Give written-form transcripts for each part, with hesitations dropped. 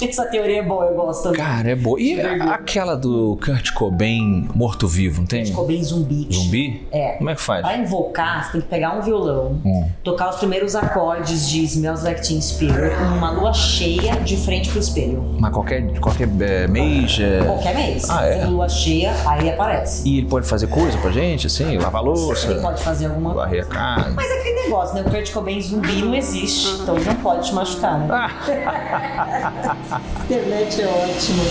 Essa teoria é boa, eu gosto. Cara, é boa. E aquela do Kurt Cobain morto-vivo, não tem? Kurt Cobain zumbi. Zumbi? É. Como é que faz? Pra invocar, você tem que pegar um violão, tocar os primeiros acordes de Smells Like Teen Spirit numa lua cheia de frente pro espelho. Mas qualquer mês? Qualquer mês. Ah, é? Tem lua cheia, aí aparece. E ele pode fazer coisa pra gente, assim? Lavar louça? Ele pode fazer alguma coisa. Varrer a casa? Mas é aquele negócio, né? O Kurt Cobain zumbi não existe, então ele não pode te machucar, né? Internet é ótimo.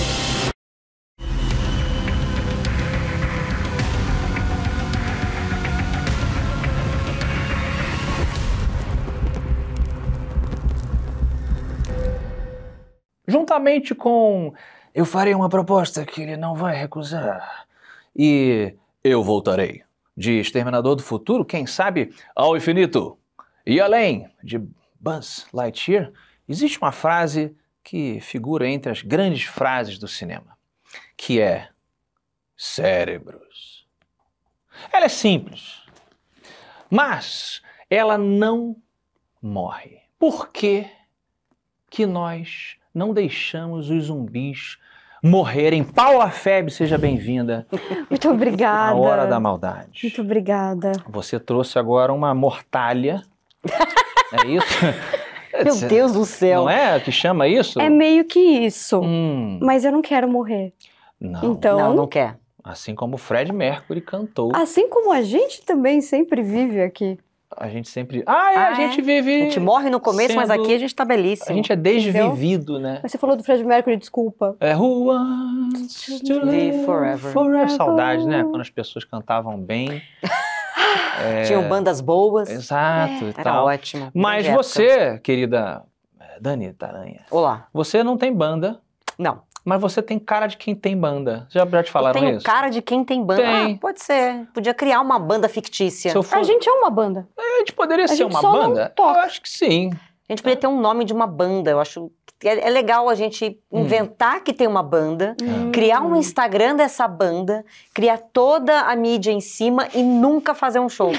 Juntamente com eu farei uma proposta que ele não vai recusar e eu voltarei, de Exterminador do Futuro, quem sabe ao infinito e além, de Buzz Lightyear, existe uma frase que figura entre as grandes frases do cinema, que é cérebros. Ela é simples, mas ela não morre. Por que nós não deixamos os zumbis morrerem? Paula Feb, seja bem-vinda. Muito obrigada. A Hora da Maldade. Muito obrigada. Você trouxe agora uma mortalha, é isso? Meu Deus do céu. Não é que chama isso? É meio que isso, mas eu não quero morrer. Não. Então, Não quer. Assim como o Fred Mercury cantou. assim como a gente também sempre vive aqui. A gente sempre... a gente vive... A gente morre no começo, mas aqui a gente tá belíssimo. A gente é desvivido, né? Mas você falou do Fred Mercury, desculpa. É Who Wants to Live Forever. Forever. Saudade, né? Quando as pessoas cantavam bem. Tinham bandas boas. Exato. E Era tal. ótimo. Mas grande você, querida Dani Taranha, Olá. você não tem banda, Não. mas você tem cara de quem tem banda. Já te falaram Eu tenho isso? cara de quem tem banda. Tem. Ah, pode ser. Podia criar uma banda fictícia. Se eu for... A gente é uma banda. A gente poderia ser gente uma só não banda? toca. Eu acho que sim. A gente podia ter um nome de uma banda. Eu acho que é legal a gente inventar que tem uma banda, criar um Instagram dessa banda, criar toda a mídia em cima e nunca fazer um show.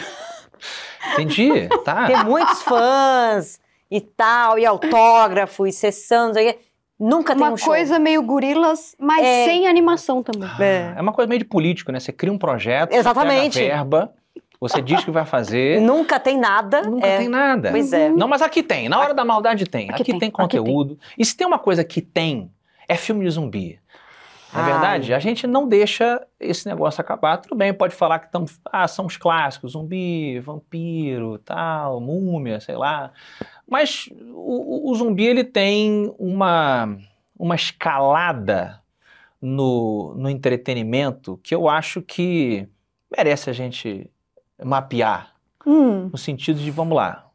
Entendi, tá. Ter muitos fãs e tal, e autógrafo, e sessão, não sei o quê. Nunca tem Uma um show. coisa meio gorilas, mas sem animação também. É uma coisa meio de político, né? Você cria um projeto, Exatamente. Você pega a verba, você diz que vai fazer, Nunca tem nada. nunca tem nada. Pois é. Não, mas aqui tem, na hora da maldade tem. Aqui Aqui tem tem, conteúdo. E se tem uma coisa que tem, é filme de zumbi. Na Ai. verdade, a gente não deixa esse negócio acabar. Tudo bem, pode falar que são os clássicos, zumbi, vampiro, tal, múmia, sei lá. Mas o zumbi, ele tem uma escalada no entretenimento que eu acho que merece a gente mapear. No sentido de, vamos lá,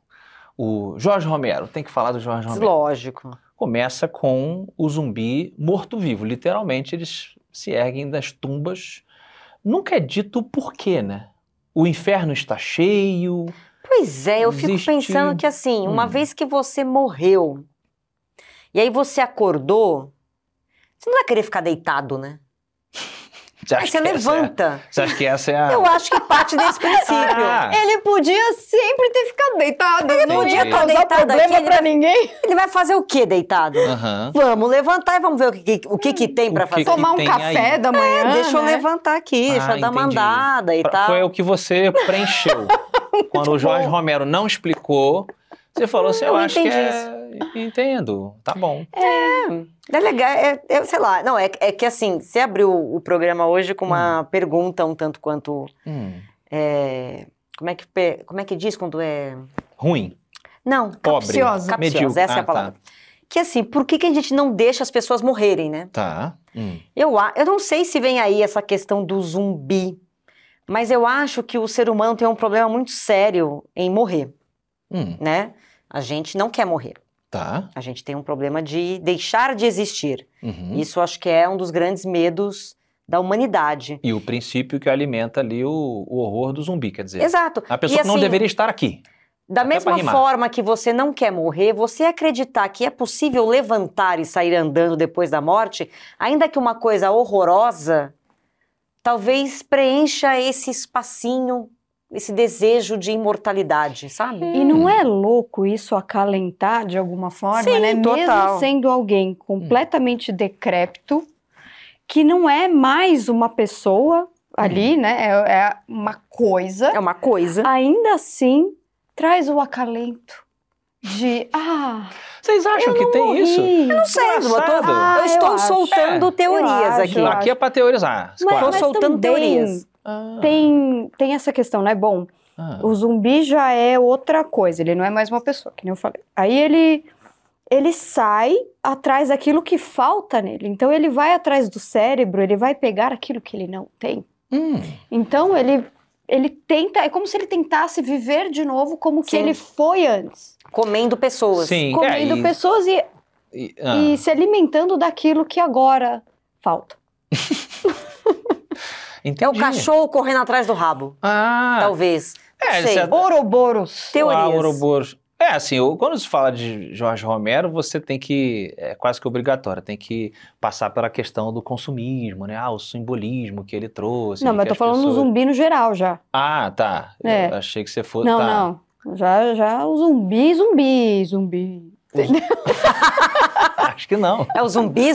o Jorge Romero, tem que falar do Jorge Romero. Lógico. Começa com o zumbi morto-vivo. Literalmente, eles se erguem das tumbas. Nunca é dito o porquê, né? O inferno está cheio. Pois é, eu fico Existe- pensando que assim, uma vez que você morreu, e aí você acordou, você não vai querer ficar deitado, né? Você Aí acha você que essa levanta. Você acha que essa é a... Eu acho que parte desse princípio. Ah, Ele podia sempre ter ficado deitado. Ele não Entendi. ia causar Deitado problema aqui, pra ninguém. Ele vai fazer o que deitado? aham. Vamos levantar e vamos ver o que tem pra O que fazer. que Tomar um tem café aí? da manhã, Deixa eu né? levantar aqui, deixa eu dar uma entendi. andada e tal. Foi o que você preencheu. Quando o Jorge Romero não explicou, você falou assim, eu acho que entendi Entendo, tá bom. É legal, sei lá, não, é que assim, você abriu o programa hoje com uma pergunta um tanto quanto, como é que diz quando é... Ruim, Não, pobre, Capciosa. medíocre. essa é a palavra. Que assim, por que a gente não deixa as pessoas morrerem, né? Tá. Eu não sei se vem aí essa questão do zumbi, mas eu acho que o ser humano tem um problema muito sério em morrer, né? A gente não quer morrer. Tá. A gente tem um problema de deixar de existir. Uhum. Isso acho que é um dos grandes medos da humanidade. E o princípio que alimenta ali o horror do zumbi, quer dizer. Exato. A pessoa E, que não assim, deveria estar aqui. Da Até pra mesma rimar. forma que você não quer morrer, você acreditar que é possível levantar e sair andando depois da morte, ainda que uma coisa horrorosa, talvez preencha esse espacinho esse desejo de imortalidade, sabe? E não é louco isso acalentar de alguma forma, Sim, né? total. Mesmo sendo alguém completamente decrépito, que não é mais uma pessoa ali, né? É uma coisa. É uma coisa. Ainda assim, traz o acalento de... Vocês acham que tem isso? Eu Não sei, Engraçado. eu estou eu acho. soltando teorias eu aqui. acho. Aqui é pra teorizar. Mas, claro. Tô soltando também teorias. tem essa questão, né? Bom, o zumbi já é outra coisa, ele não é mais uma pessoa, que nem eu falei. Aí ele sai atrás daquilo que falta nele. Então ele vai atrás do cérebro, ele vai pegar aquilo que ele não tem. Então ele tenta, é como se ele tentasse viver de novo como que Sim. ele foi antes. Comendo pessoas. Sim. Comendo pessoas e se alimentando daquilo que agora falta. É o cachorro correndo atrás do rabo, talvez. Sei. Ouroboros. Teorias. Ouroboros. Assim, quando se fala de Jorge Romero, você tem que, é quase que obrigatório, tem que passar pela questão do consumismo, né? O simbolismo que ele trouxe. Não, mas eu tô falando do zumbi no geral já. Tá. É. Eu achei que você fosse... Não. Já o zumbi. Acho que não. É o zumbi.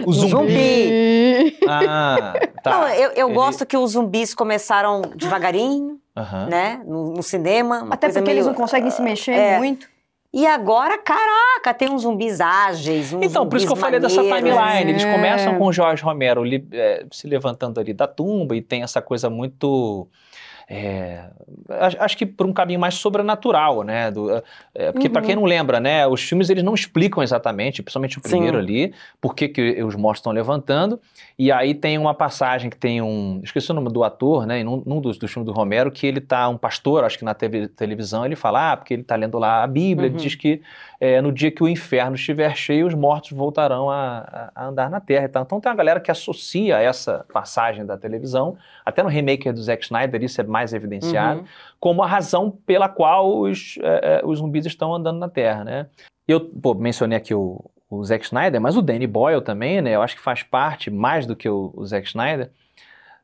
O zumbi. Tá. Não, eu gosto que os zumbis começaram devagarinho, né? No cinema. Uma Até coisa porque meio, eles não conseguem se mexer muito. E agora, caraca, tem uns zumbis ágeis, uns Então, por isso que eu falei zumbis dessa maneiros. timeline. Eles começam com o Jorge Romero se levantando ali da tumba e tem essa coisa muito... acho que por um caminho mais sobrenatural, né? Porque para quem não lembra, né? Os filmes eles não explicam exatamente, principalmente o primeiro ali, por que os mortos estão levantando. E aí tem uma passagem que tem esqueci o nome do ator, né? Num dos filmes do Romero, que ele tá um pastor, acho que na televisão ele fala, porque ele tá lendo lá a Bíblia, ele diz que no dia que o inferno estiver cheio, os mortos voltarão a andar na terra. Então tem uma galera que associa essa passagem da televisão, até no remake do Zack Snyder, isso é mais evidenciado, como a razão pela qual os zumbis estão andando na Terra, né? Eu mencionei aqui o Zack Snyder, mas o Danny Boyle também, né? Eu acho que faz parte, mais do que o Zack Snyder,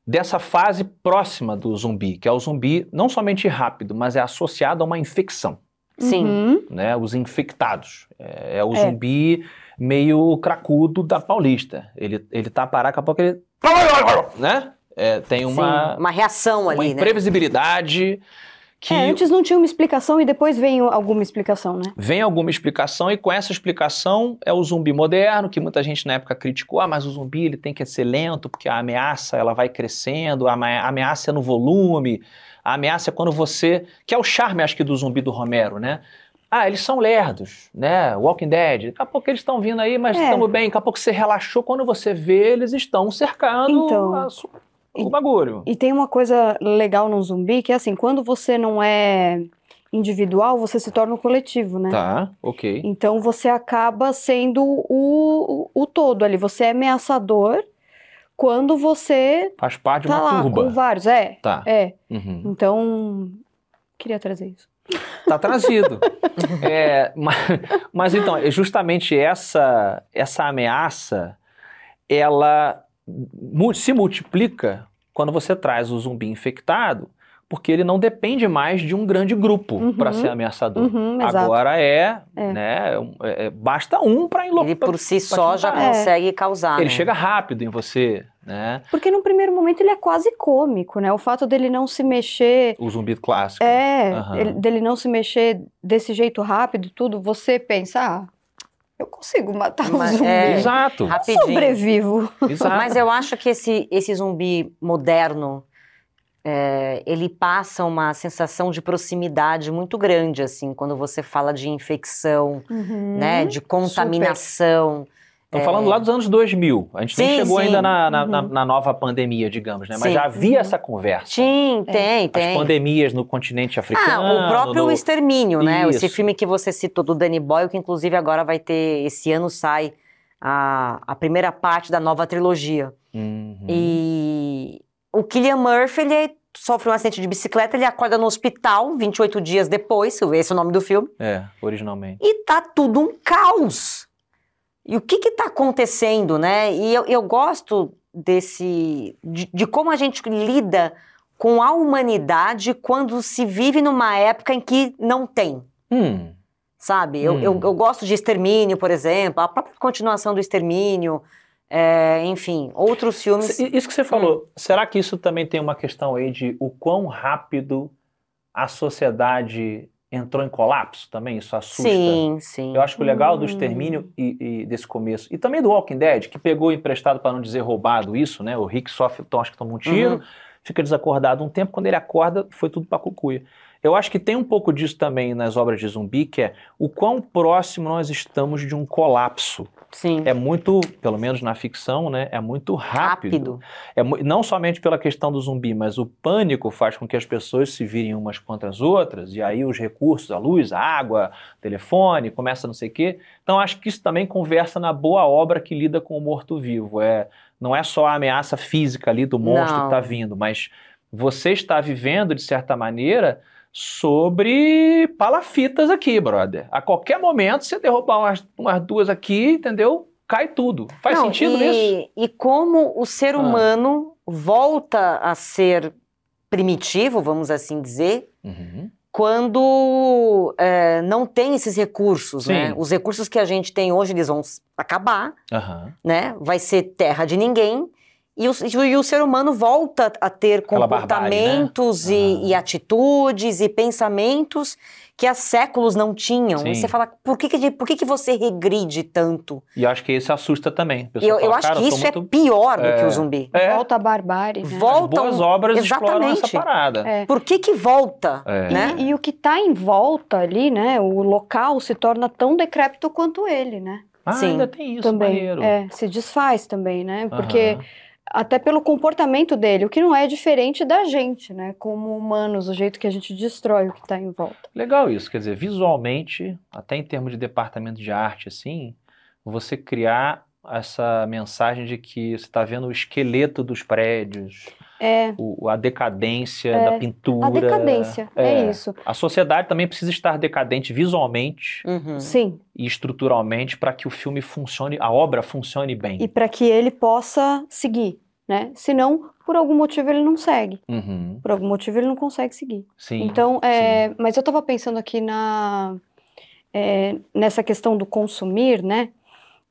dessa fase próxima do zumbi, que é o zumbi não somente rápido, mas é associado a uma infecção. Sim. Né? Os infectados. É o zumbi meio cracudo da Paulista. Ele tá parado, daqui a pouco ele... né? Tem uma reação ali, uma imprevisibilidade que... antes não tinha uma explicação e depois vem alguma explicação, né? Vem alguma explicação e com essa explicação é o zumbi moderno, que muita gente na época criticou, mas o zumbi ele tem que ser lento porque a ameaça ela vai crescendo, a ameaça é no volume, a ameaça é quando você... Que é o charme, acho que, do zumbi do Romero, né? Eles são lerdos, né? Walking Dead. Daqui a pouco eles estão vindo aí, mas estamos bem. Daqui a pouco você relaxou, quando você vê, eles estão cercando o bagulho. E tem uma coisa legal no zumbi, que é assim, quando você não é individual, você se torna um coletivo, né? Tá, ok. Então você acaba sendo o todo ali. Você é ameaçador quando você faz parte de tá uma lá turba. com vários. Tá. Então, queria trazer isso. Tá trazido. Mas então, justamente essa ameaça, ela se multiplica quando você traz o zumbi infectado, porque ele não depende mais de um grande grupo para ser ameaçador. Agora né, basta um para enlouquecer. Ele por si só já consegue causar. Ele chega rápido em você, né? Porque no primeiro momento ele é quase cômico, né? O fato dele não se mexer... O zumbi clássico. Dele não se mexer desse jeito rápido, tudo, você pensa, eu consigo matar um zumbi. Exato. Rapidinho. Sobrevivo. Exato. Mas eu acho que esse zumbi moderno, ele passa uma sensação de proximidade muito grande, assim, quando você fala de infecção, né, de contaminação. Estão falando lá dos anos 2000. A gente nem chegou ainda na nova pandemia, digamos, né? Mas já havia essa conversa. Sim, tem. As pandemias no continente africano. O próprio Extermínio, né? Isso. Esse filme que você citou do Danny Boyle, que inclusive agora vai ter, esse ano sai a primeira parte da nova trilogia. E o Cillian Murphy, ele sofre um acidente de bicicleta, ele acorda no hospital 28 dias depois, esse é o nome do filme. Originalmente. E tá tudo um caos. E o que está acontecendo, né? E eu gosto de como a gente lida com a humanidade quando se vive numa época em que não tem. Sabe? Eu gosto de Extermínio, por exemplo, a própria continuação do Extermínio, enfim, outros filmes. Isso que você falou, será que isso também tem uma questão aí de o quão rápido a sociedade entrou em colapso também? Isso assusta? Sim, sim. Eu acho que o legal do Extermínio e desse começo, e também do Walking Dead, que pegou emprestado, para não dizer roubado isso, né? O Rick sofre, então acho que toma um tiro, fica desacordado um tempo, quando ele acorda, foi tudo pra cucuia. Eu acho que tem um pouco disso também nas obras de zumbi, que é o quão próximo nós estamos de um colapso. Sim. É muito, pelo menos na ficção, né? É muito rápido. Não somente pela questão do zumbi, mas o pânico faz com que as pessoas se virem umas contra as outras, e aí os recursos, a luz, a água, o telefone, começa não sei o quê. Então acho que isso também conversa na boa obra que lida com o morto-vivo. Não é só a ameaça física ali do monstro que está vindo, mas você está vivendo, de certa maneira, sobre palafitas aqui, brother. A qualquer momento, você derrubar umas duas aqui, entendeu? Cai tudo. Faz sentido isso? E como o ser humano volta a ser primitivo, vamos assim dizer, quando não tem esses recursos, né? Os recursos que a gente tem hoje, eles vão acabar, né? Vai ser terra de ninguém. E o ser humano volta a ter comportamentos, barbárie, né? e atitudes e pensamentos que há séculos não tinham. Sim. E você fala, por que você regride tanto? E acho que isso assusta também. Eu acho que isso é pior do que o zumbi. Volta a barbárie. Né? As boas obras exploram essa parada. Por que volta? Né? E o que está em volta ali, né? O local se torna tão decrépito quanto ele, né? Sim. Ainda tem isso, também. maneiro. Se desfaz também, né? Porque... até pelo comportamento dele, o que não é diferente da gente, né? Como humanos, o jeito que a gente destrói o que está em volta. Legal isso, quer dizer, visualmente, até em termos de departamento de arte, assim, você criar essa mensagem de que você está vendo o esqueleto dos prédios, a decadência da pintura. A decadência, é isso. A sociedade também precisa estar decadente visualmente Sim. e estruturalmente para que o filme funcione, a obra funcione bem. E para que ele possa seguir, né? Senão, por algum motivo, ele não segue. Por algum motivo, ele não consegue seguir. Sim. Então, mas eu estava pensando aqui nessa questão do consumir, né?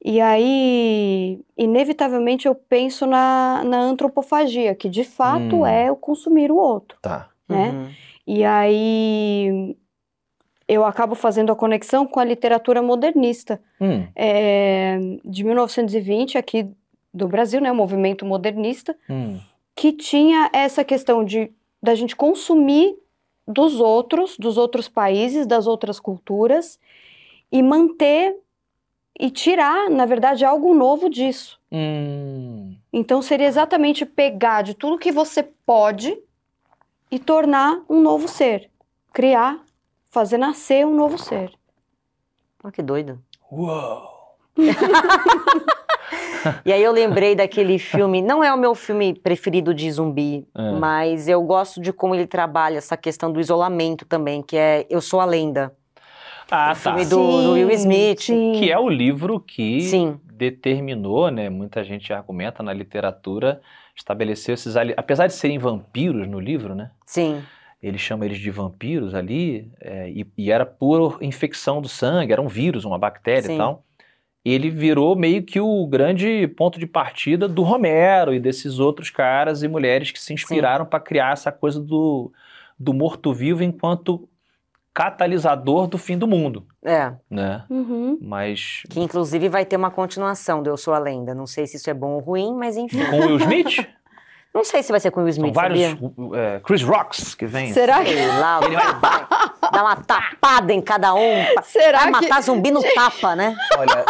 E aí, inevitavelmente, eu penso na antropofagia, que de fato é o consumir o outro. Tá. Né? E aí, eu acabo fazendo a conexão com a literatura modernista. De 1920, aqui do Brasil, né? O movimento modernista, que tinha essa questão da gente consumir dos outros países, das outras culturas, e manter... e tirar, na verdade, algo novo disso. Então, seria exatamente pegar de tudo que você pode e tornar um novo ser. Criar, fazer nascer um novo ser. Olha que doido. Uou! E aí eu lembrei daquele filme, não é o meu filme preferido de zumbi, mas eu gosto de como ele trabalha essa questão do isolamento também, que é Eu Sou a Lenda. O filme do Will Smith. Que é o livro que determinou, né? Muita gente argumenta na literatura, estabeleceu esses... Apesar de serem vampiros no livro, né? Sim. Ele chama eles de vampiros ali, e era por infecção do sangue, era um vírus, uma bactéria e tal. Ele virou meio que o grande ponto de partida do Romero e desses outros caras e mulheres que se inspiraram para criar essa coisa do morto-vivo enquanto catalisador do fim do mundo. Né? Mas... que inclusive vai ter uma continuação do Eu Sou a Lenda. Não sei se isso é bom ou ruim, mas enfim. Com o Will Smith? Não sei se vai ser com o Will Smith, são vários Chris Rocks que vem. Será que... Sei lá, ele vai dar uma tapada em cada um. Vai matar zumbi no tapa, né? Olha,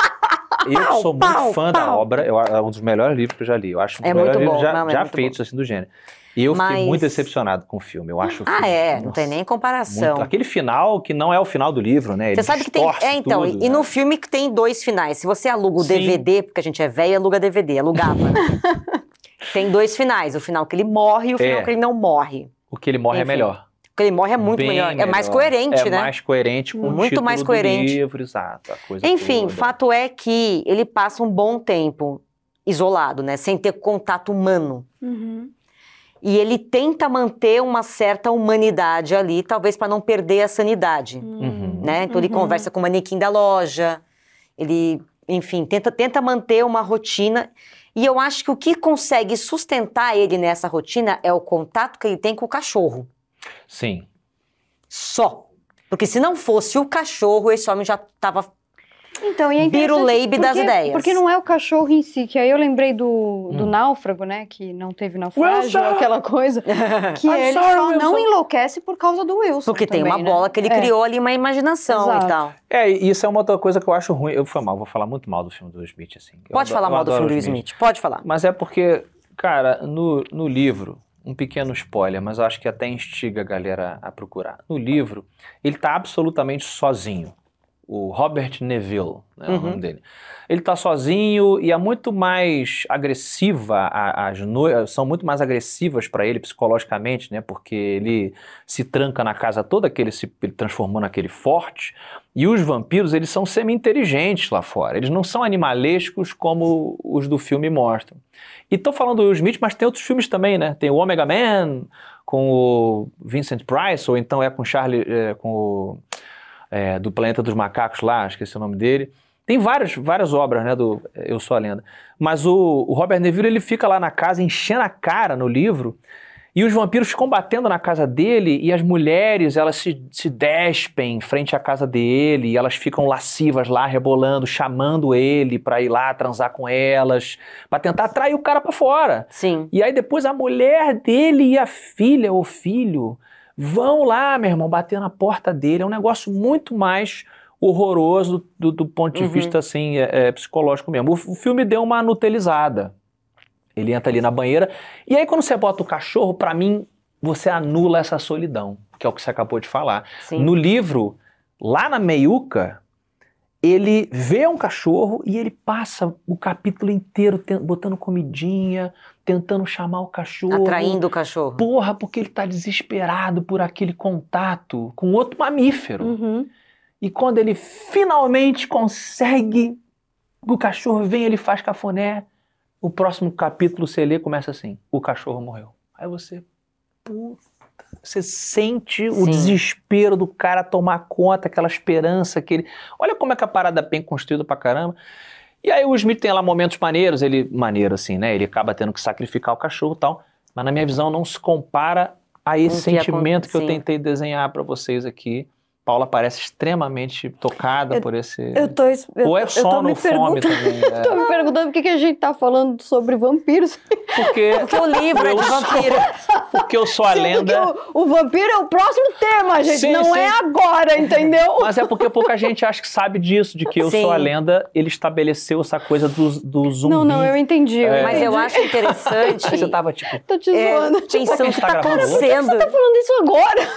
eu sou muito fã da obra. É um dos melhores livros que eu já li. Eu acho um dos melhores livros já feitos assim, do gênero. E eu fiquei muito decepcionado com o filme. Eu acho o filme, não tem nem comparação. Muito, aquele final que não é o final do livro, né? Ele você sabe que tem. Então, tudo, e no filme que tem 2 finais. Se você aluga o DVD, porque a gente é velho, aluga DVD, alugava. Tem 2 finais. O final que ele morre e o final que ele não morre. O que ele morre é melhor. O que ele morre é muito melhor. É mais coerente, né? É mais coerente com muito mais coerente do livro, exato. A coisa enfim, toda. Fato é que ele passa um bom tempo isolado, né? Sem ter contato humano. E ele tenta manter uma certa humanidade ali, talvez para não perder a sanidade, né? Então ele conversa com o manequim da loja, ele, enfim, tenta manter uma rotina. E eu acho que o que consegue sustentar ele nessa rotina é o contato que ele tem com o cachorro. Sim. Só. Porque se não fosse o cachorro, esse homem já estava Então, e é biruleibe das ideias. Porque não é o cachorro em si, que aí eu lembrei do náufrago, né? Que não teve naufrágio, aquela coisa. Que ele só não enlouquece por causa do Wilson. Porque também, tem uma bola que ele criou ali, uma imaginação e tal. Isso é uma outra coisa que eu acho ruim. Vou falar muito mal do filme do Smith, assim. Pode falar mal do filme do Smith, pode falar. Mas é porque, cara, no livro, um pequeno spoiler, mas eu acho que até instiga a galera a procurar. No livro, ele tá absolutamente sozinho. O Robert Neville, né, é o nome dele. Ele tá sozinho e é muito mais agressiva, são muito mais agressivas para ele psicologicamente, né, porque ele se tranca na casa toda, ele transformou naquele forte, e os vampiros, eles são semi-inteligentes lá fora, eles não são animalescos como os do filme mostram. E tô falando do Will Smith, mas tem outros filmes também, né, tem o Omega Man, com o Vincent Price, ou então com o do Planeta dos Macacos lá, esqueci o nome dele. Tem várias obras, né, do Eu Sou a Lenda. Mas o Robert Neville, ele fica lá na casa enchendo a cara no livro, e os vampiros ficam batendo na casa dele, e as mulheres, elas se despem em frente à casa dele, e elas ficam lascivas lá, rebolando, chamando ele pra ir lá transar com elas, pra tentar atrair o cara pra fora. Sim. E aí depois a mulher dele e a filha ou filho vão lá, meu irmão, bater na porta dele. É um negócio muito mais horroroso do ponto de vista, assim, psicológico mesmo. O filme deu uma nutelizada. Ele entra ali na banheira. E aí, quando você bota o cachorro, pra mim, você anula essa solidão, que é o que você acabou de falar. Sim. No livro, lá na meiuca, ele vê um cachorro e ele passa o capítulo inteiro botando comidinha, tentando chamar o cachorro. Atraindo o cachorro. Porra, porque ele tá desesperado por aquele contato com outro mamífero. E quando ele finalmente consegue, o cachorro vem, ele faz cafuné, o próximo capítulo você lê, começa assim, o cachorro morreu. Aí você, puta, você sente o desespero do cara tomar conta, aquela esperança que ele... Olha como é que a parada é bem construída pra caramba. E aí o Smith tem lá momentos maneiros, maneiro assim, né? Ele acaba tendo que sacrificar o cachorro e tal, mas na minha visão não se compara a esse sentimento que eu tentei desenhar pra vocês aqui. Paula parece extremamente tocada por esse... Ou é sono ou fome também. Tô me perguntando por que a gente tá falando sobre vampiros. Porque o livro é de vampiro. Porque Eu Sou a Lenda... O vampiro é o próximo tema, gente. Sim, não é agora, entendeu? Mas é porque pouca gente acha que sabe disso, de que Eu Sou a Lenda, ele estabeleceu essa coisa do zumbi. Não, eu entendi. Mas eu acho interessante... Você tava tipo... Tô te zoando. Pensando o que tá acontecendo. Você tá falando isso agora?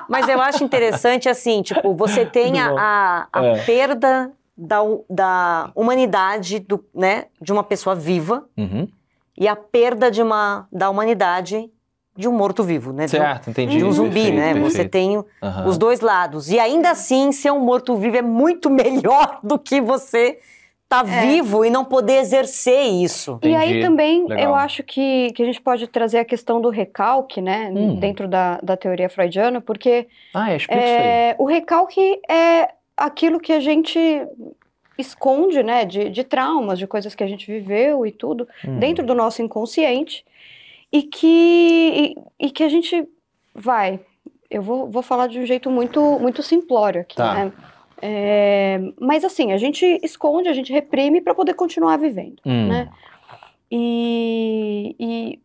Mas eu acho interessante, assim, tipo, você tem a perda da humanidade, né, de uma pessoa viva e a perda da humanidade de um morto-vivo, né? Certo, entendi. De um zumbi, perfeito, né? Perfeito. Você tem os dois lados. E ainda assim, ser um morto-vivo é muito melhor do que você tá vivo e não poder exercer isso. Entendi. E aí também, eu acho que a gente pode trazer a questão do recalque, né? Dentro da teoria freudiana, porque o recalque é aquilo que a gente esconde, né? De traumas, de coisas que a gente viveu e tudo, dentro do nosso inconsciente, e que a gente eu vou falar de um jeito muito simplório aqui, né? Mas assim, a gente esconde, a gente reprime para poder continuar vivendo, né? E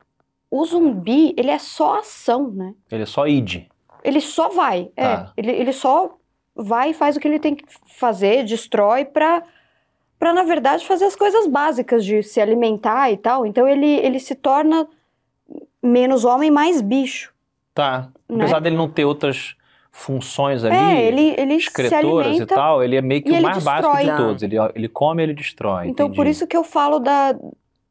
o zumbi, ele é só ação, né? Ele é só id. Ele só vai, ele só vai e faz o que ele tem que fazer, destrói pra na verdade fazer as coisas básicas de se alimentar e tal. Então ele se torna menos homem, mais bicho. Tá. Né? Apesar dele não ter outras funções ali, ele excretoras se alimenta, e tal, ele é meio que o mais básico de todos. Tá. Ele come e ele destrói. Então, entendi. por isso que eu falo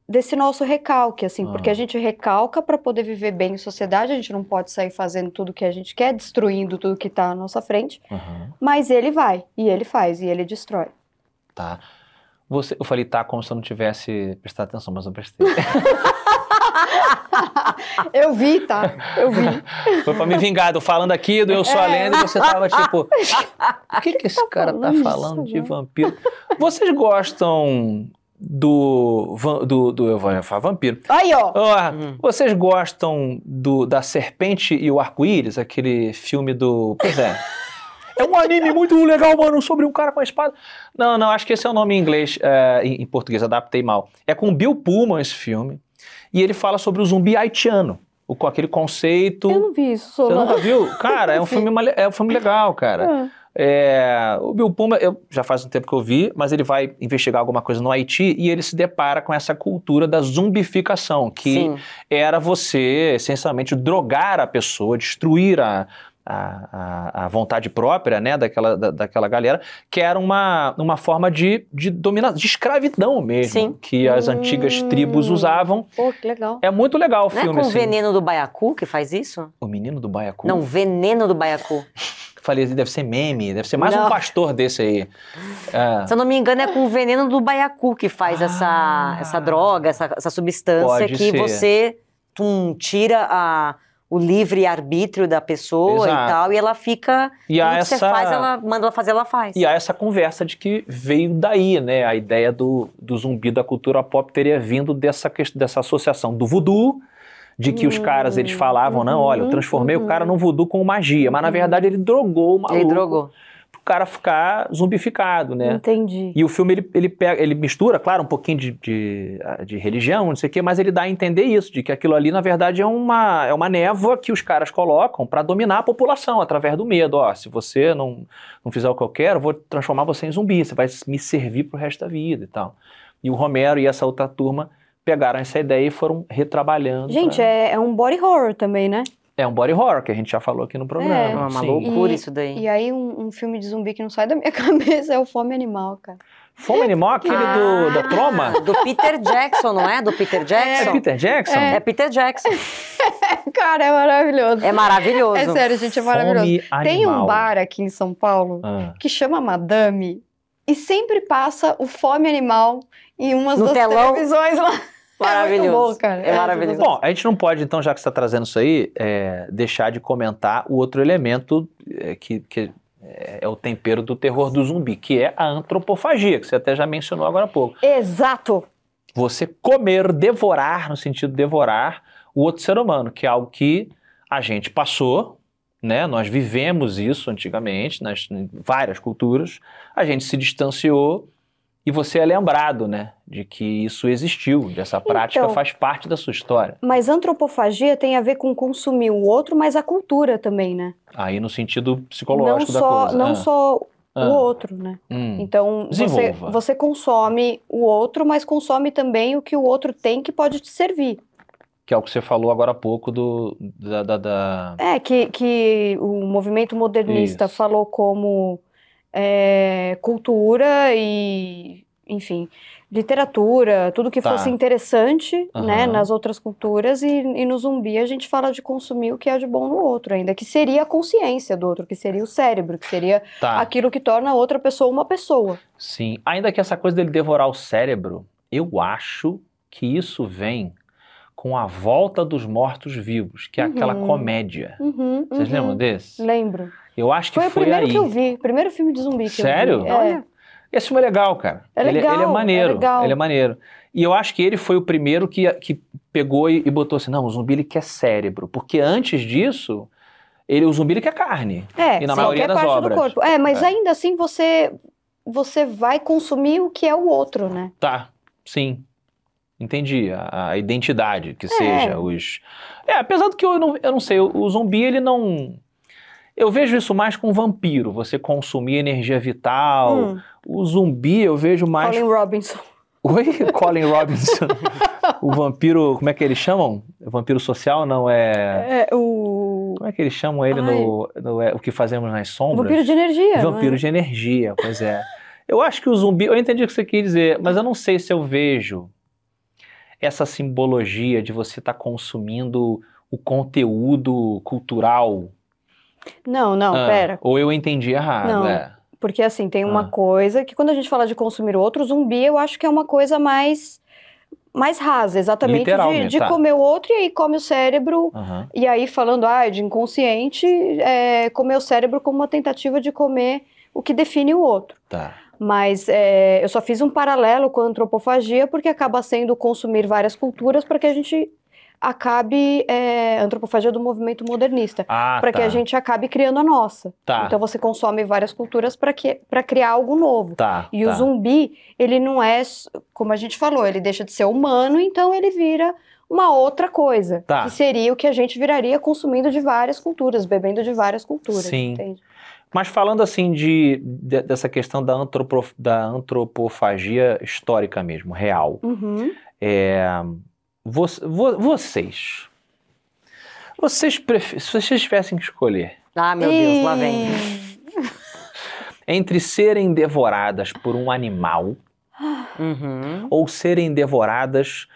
desse nosso recalque, assim, porque a gente recalca para poder viver bem em sociedade, a gente não pode sair fazendo tudo que a gente quer, destruindo tudo que tá à nossa frente, mas ele vai, e ele faz, e ele destrói. Tá. Eu falei tá como se eu não tivesse prestado atenção, mas eu prestei. Eu vi, tá? Eu vi. Foi pra me vingar, tô falando aqui do Eu Sou a Lenda e você tava tipo, o que esse cara tá falando de vampiro? Vocês gostam eu vou falar vampiro. Aí, ó. Vocês gostam da Serpente e o Arco-Íris, aquele filme do... Pois é. É um anime muito legal, mano, sobre um cara com a espada. Não, acho que esse é o nome em inglês, em português, adaptei mal. É com Bill Pullman esse filme, e ele fala sobre o zumbi haitiano, com aquele conceito... Eu não vi isso. Você nunca viu? Cara, é um filme legal, cara. O Bill Pullman, já faz um tempo que eu vi, mas ele vai investigar alguma coisa no Haiti e ele se depara com essa cultura da zumbificação, que era você, essencialmente, drogar a pessoa, destruir a vontade própria, né, daquela galera, que era uma forma de dominação, de escravidão mesmo, que as antigas tribos usavam. Pô, que legal. É muito legal o filme. Não é com o Veneno do Baiacu que faz isso? O Menino do Baiacu? Não, Veneno do Baiacu. Falei, deve ser meme, deve ser mais um pastor desse aí. Se eu não me engano, é com o Veneno do Baiacu que faz essa droga, essa substância que você tira o livre-arbítrio da pessoa. Exato. E tal, e ela fica... E tudo que você faz, ela manda ela fazer, ela faz. E há essa conversa de que veio daí, né? A ideia do zumbi da cultura pop teria vindo dessa associação do voodoo, de que os caras, eles falavam, não, olha, eu transformei o cara no voodoo com magia, mas na verdade ele drogou o maluco. Ele drogou. Pro cara ficar zumbificado, né? Entendi. E o filme, ele mistura, claro, um pouquinho de religião, não sei o quê, mas ele dá a entender isso, de que aquilo ali, na verdade, é uma névoa que os caras colocam para dominar a população, através do medo. Ó, se você não fizer o que eu quero, eu vou transformar você em zumbi, você vai me servir pro resto da vida e tal. E o Romero e essa outra turma pegaram essa ideia e foram retrabalhando. Gente, é um body horror também, né? É um body horror, que a gente já falou aqui no programa. É uma loucura isso daí. E aí um filme de zumbi que não sai da minha cabeça é o Fome Animal, cara. Fome Animal, aquele da Troma? Do Peter Jackson, não é? Do Peter Jackson? É Peter Jackson? É Peter Jackson. Cara, é maravilhoso. É maravilhoso. É sério, gente, é maravilhoso. Fome Tem Animal. um bar aqui em São Paulo que chama Madame e sempre passa o Fome Animal em umas das televisões lá. Maravilhoso. É muito bom, cara. É maravilhoso. Bom, a gente não pode, então, já que você está trazendo isso aí, deixar de comentar o outro elemento que é o tempero do terror do zumbi, que é a antropofagia, que você até já mencionou agora há pouco. Exato. Você comer, devorar, no sentido de devorar, o outro ser humano, que é algo que a gente passou, né? Nós vivemos isso antigamente, em várias culturas, a gente se distanciou. E você é lembrado, né, de que isso existiu, dessa prática faz parte da sua história. Mas antropofagia tem a ver com consumir o outro, mas a cultura também, né? Aí no sentido psicológico da coisa. Não só o outro, né? Então, você consome o outro, mas consome também o que o outro tem que pode te servir. Que é o que você falou agora há pouco que o movimento modernista falou como... cultura e, enfim, literatura, tudo que fosse interessante, né, nas outras culturas, e no zumbi a gente fala de consumir o que há de bom no outro ainda, que seria a consciência do outro, que seria o cérebro, que seria aquilo que torna a outra pessoa uma pessoa. Sim, ainda que essa coisa dele devorar o cérebro, eu acho que isso vem com A Volta dos Mortos-Vivos, que é aquela comédia. Vocês lembram desse? Lembro. Eu acho que foi o primeiro aí. que eu vi, o primeiro filme de zumbi que Sério? eu vi. Olha. Esse filme é legal, cara. Ele é maneiro. Ele é maneiro. E eu acho que ele foi o primeiro que pegou e botou assim, não, o zumbi ele quer cérebro. Porque antes disso, o zumbi ele quer carne. E na maioria das obras. Do corpo. Mas ainda assim você vai consumir o que é o outro, né? Tá, sim. Entendi. A identidade, que seja os... apesar do que eu não sei, o zumbi ele não... Eu vejo isso mais com vampiro, você consumir energia vital. O zumbi eu vejo mais... Colin Robinson. Oi? Colin Robinson. O vampiro, como é que eles chamam? O vampiro social, não é... Como é que eles chamam ele no O que Fazemos nas Sombras? Vampiro de energia. Vampiro de energia, pois é. Eu acho que o zumbi... Eu entendi o que você quis dizer, mas eu não sei se eu vejo essa simbologia de você estar consumindo o conteúdo cultural. Não, pera. Ou eu entendi errado, Não, porque assim, tem uma coisa que quando a gente fala de consumir outro, zumbi eu acho que é uma coisa mais mais rasa, exatamente, de tá. comer o outro e aí come o cérebro. Uhum. E aí, falando de inconsciente, comer o cérebro como uma tentativa de comer o que define o outro. Tá. Mas eu só fiz um paralelo com a antropofagia porque acaba sendo consumir várias culturas para que a gente acabe, antropofagia do movimento modernista, para que a gente acabe criando a nossa. Tá. Então você consome várias culturas para criar algo novo. Tá, e o zumbi, ele não é, como a gente falou, ele deixa de ser humano, então ele vira uma outra coisa, que seria o que a gente viraria consumindo de várias culturas, bebendo de várias culturas. Sim. Entende? Mas falando assim dessa questão da antropofagia histórica mesmo, real, Uhum. vocês se vocês tivessem que escolher Meu Deus, lá vem. entre serem devoradas por um animal ou serem devoradas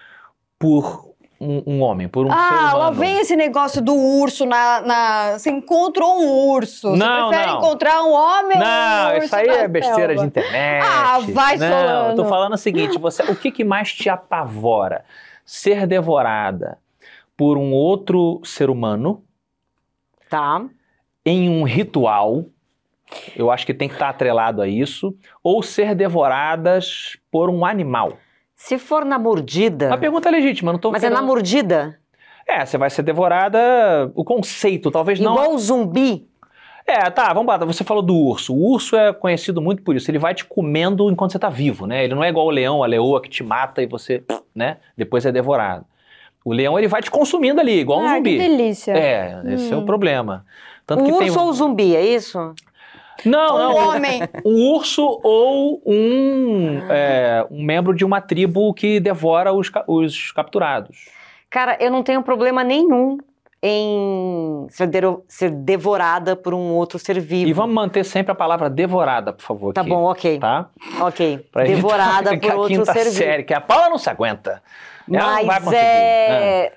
por um homem, por um ser humano. Lá vem esse negócio do urso você encontrou um urso. Não, você prefere não. encontrar um homem ou um Não, urso isso aí na é besteira selva? de internet. Vai, não, Solano. eu tô falando o seguinte, o que mais te apavora? Ser devorada por um outro ser humano Tá. em um ritual, eu acho que tem que estar atrelado a isso, ou ser devoradas por um animal? Se for na mordida... Uma pergunta legítima, não tô Mas é na mordida? Você vai ser devorada, o conceito, talvez não... Igual o zumbi? Tá, vamos lá, você falou do urso. O urso é conhecido muito por isso, ele vai te comendo enquanto você tá vivo, né? Ele não é igual o leão, a leoa que te mata e você, né, depois é devorado. O leão, ele vai te consumindo ali, igual um zumbi. Que delícia. Esse é o problema. Tanto O que urso ou o zumbi, é isso? Não. Um homem. Um urso ou um membro de uma tribo que devora os capturados. Cara, eu não tenho problema nenhum em ser devorada por um outro ser vivo. E vamos manter sempre a palavra devorada, por favor. Tá aqui, bom, ok. Tá? Ok. Pra Devorada por outro ser vivo. Série, que a Paula não se aguenta. Ela não vai Mas conseguir.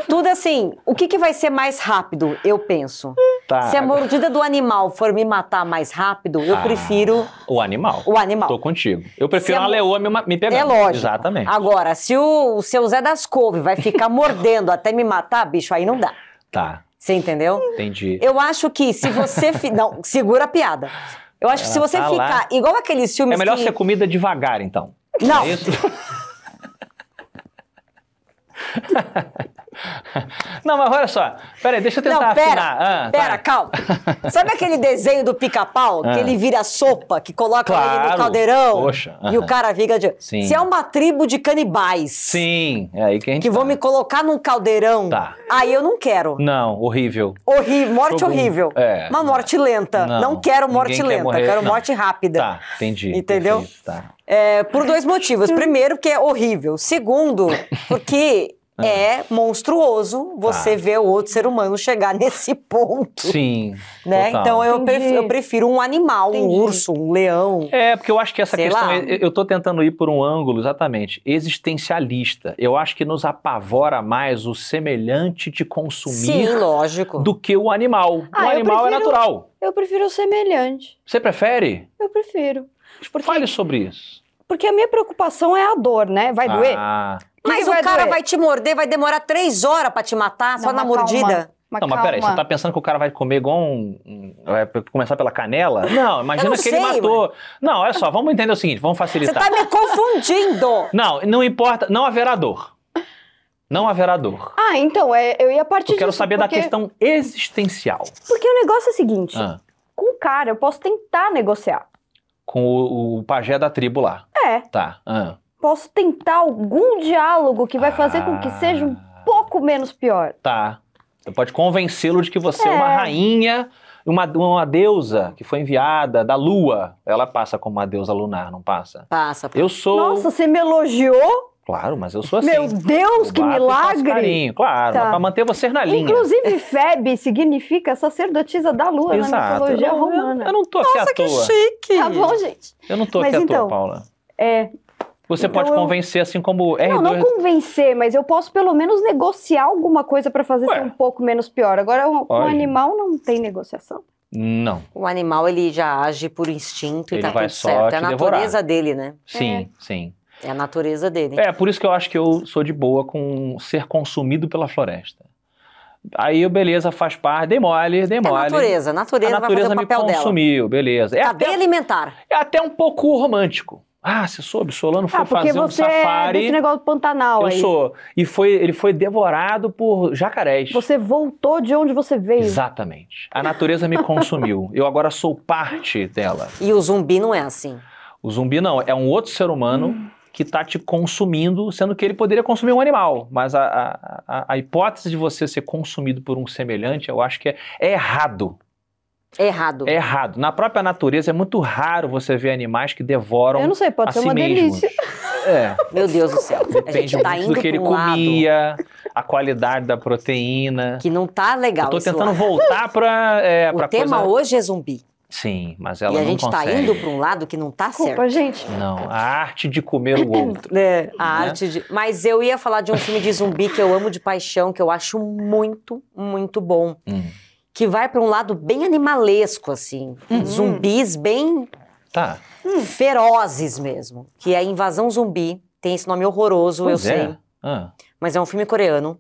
tudo assim, o que vai ser mais rápido, eu penso? Tá. Se a mordida do animal for me matar mais rápido, eu prefiro... O animal. O animal. Tô contigo. Eu prefiro Se uma leoa me pegar. É lógico. Exatamente. Agora, se o seu Zé das Couve vai ficar mordendo até me matar, bicho, aí não dá. Tá. Você entendeu? Entendi. Eu acho que se você... Não, segura a piada. Eu acho que se você ficar... Igual aqueles filmes É melhor ser comida devagar, então. Não. É isso? Não, mas olha só. Peraí, deixa eu tentar afinar. Pera, calma. Sabe aquele desenho do Pica-Pau? Que ele vira sopa, que coloca ele no caldeirão? Poxa. E o cara fica de... Sim. Se é uma tribo de canibais... Sim, é aí que a gente que vão me colocar num caldeirão, aí eu não quero. Não, horrível. Morte horrível. Uma morte lenta. Não quero morte lenta, quero morte rápida. Tá, entendi. Entendeu? Perfeito, tá. Por dois motivos. Primeiro, porque é horrível. Segundo, porque é monstruoso você ver o outro ser humano chegar nesse ponto. Sim. Né? Então eu prefiro um animal, um urso, um leão. Porque eu acho que essa questão, eu tô tentando ir por um ângulo exatamente existencialista. Eu acho que nos apavora mais o semelhante de consumir. Sim, lógico. Do que o animal. O animal é natural. Eu prefiro o semelhante. Você prefere? Eu prefiro. Fale sobre isso. Porque a minha preocupação é a dor, né? Vai doer. Mas o cara vai te morder, vai demorar 3 horas pra te matar, só na mordida. Mas peraí, você tá pensando que o cara vai comer igual vai começar pela canela? Não, imagina que ele matou. Não, olha só, vamos entender o seguinte, vamos facilitar. Você tá me confundindo. Não importa, não haverá dor. Não haverá dor. Então, eu ia partir disso. Eu quero saber da questão existencial. Porque o negócio é o seguinte, com o cara eu posso tentar negociar. Com o pajé da tribo lá. Tá. Posso tentar algum diálogo que vai fazer com que seja um pouco menos pior. Tá. Você pode convencê-lo de que você é uma rainha, uma deusa que foi enviada da lua. Ela passa como uma deusa lunar, não passa? Passa. Eu sou... Nossa, você me elogiou? Claro, mas eu sou assim. Meu Deus, que milagre! Carinho, claro, mas pra manter você na linha. Inclusive, Febe significa sacerdotisa da lua na mitologia romana. Eu não tô aqui à toa. Nossa, que chique! Tá bom, gente. Eu não tô aqui à toa, Paula. Você pode convencer, assim como R2... Não convencer, mas eu posso pelo menos negociar alguma coisa pra fazer ser um pouco menos pior. Agora, com o animal não tem negociação. Não. O animal, ele já age por instinto e tá tudo certo. É a natureza dele, né? Sim, sim. É a natureza dele. É, por isso que eu acho que eu sou de boa com ser consumido pela floresta. Aí, beleza, faz parte, dei mole. É a natureza vai fazer o papel me consumiu, beleza. Cadeia alimentar. É até um pouco romântico. Ah, você soube, Solano foi fazer um safari. Porque você é desse negócio do Pantanal aí. Eu sou. E ele foi devorado por jacarés. Você voltou de onde você veio. Exatamente. A natureza me consumiu. Eu agora sou parte dela. E o zumbi não é assim. O zumbi não, é um outro ser humano que está te consumindo, sendo que ele poderia consumir um animal. Mas a hipótese de você ser consumido por um semelhante, eu acho que é errado. É errado. É errado. Na própria natureza é muito raro você ver animais que devoram Eu não sei, pode ser si uma mesmos. delícia. É. Meu Deus do céu. Depende muito do que ele comia, a qualidade da proteína. Que não tá legal. Eu tô tentando voltar para o tema hoje é zumbi. Sim, mas ela não não consegue. E a gente tá indo para um lado que não tá Desculpa, certo. gente. Não, a arte de comer o outro. Arte de... Mas eu ia falar de um filme de zumbi que eu amo de paixão, que eu acho muito, muito bom. Que vai para um lado bem animalesco, assim. Zumbis bem ferozes mesmo. Que é Invasão Zumbi. Tem esse nome horroroso, eu sei. Mas é um filme coreano.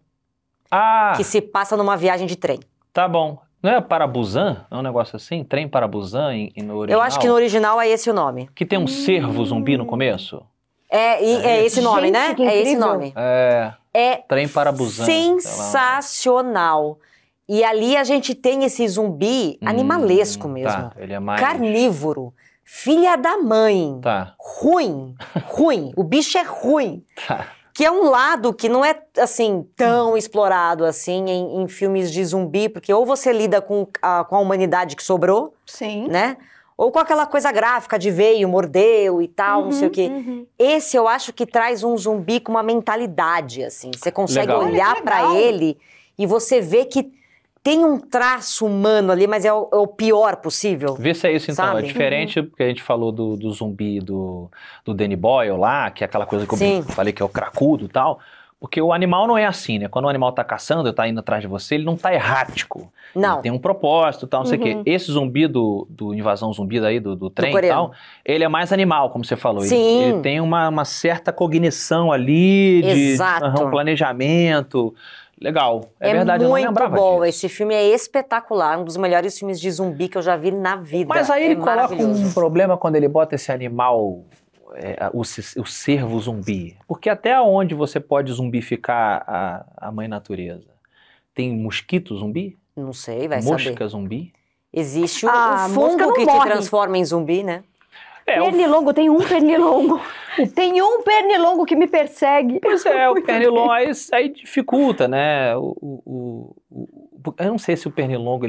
Que se passa numa viagem de trem. Tá bom. Não é para Busan? É um negócio assim? Trem para Busan no original? Eu acho que no original é esse o nome. Que tem um cervo zumbi no começo? É esse nome, né? É esse nome. É Trem para Busan. Sensacional. E ali a gente tem esse zumbi animalesco mesmo. Tá, ele é mais... Carnívoro. Filha da mãe. Tá. Ruim. O bicho é ruim. Tá. Que é um lado que não é, assim, tão explorado, assim, em filmes de zumbi, porque ou você lida com a humanidade que sobrou, Sim. né? Ou com aquela coisa gráfica de veio, mordeu e tal, não sei o quê. Esse eu acho que traz um zumbi com uma mentalidade, assim. Você consegue olhar pra ele e você vê que tem um traço humano ali, mas é o pior possível. Vê se é isso então. Sabe? É diferente porque a gente falou do zumbi do Danny Boyle lá, que é aquela coisa que eu falei que é o cracudo e tal. Porque o animal não é assim, né? Quando o animal tá caçando, tá indo atrás de você, ele não tá errático. Não. Ele tem um propósito e tal, não sei o quê. Esse zumbi do Invasão Zumbi daí, do trem e tal, ele é mais animal, como você falou. Sim. Ele tem uma certa cognição ali de planejamento. Legal. É verdade, eu não lembrava muito bom. disso. Esse filme é espetacular. Um dos melhores filmes de zumbi que eu já vi na vida. Mas aí ele coloca um problema quando ele bota esse animal, o cervo zumbi. Porque até onde você pode zumbificar a mãe natureza? Tem mosquito zumbi? Não sei, vai saber. Mosca zumbi? Existe o fungo que te transforma em zumbi, né? Pernilongo, tem um pernilongo. Tem um pernilongo que me persegue. Pois é, o pernilongo aí dificulta, né? Eu não sei se o pernilongo,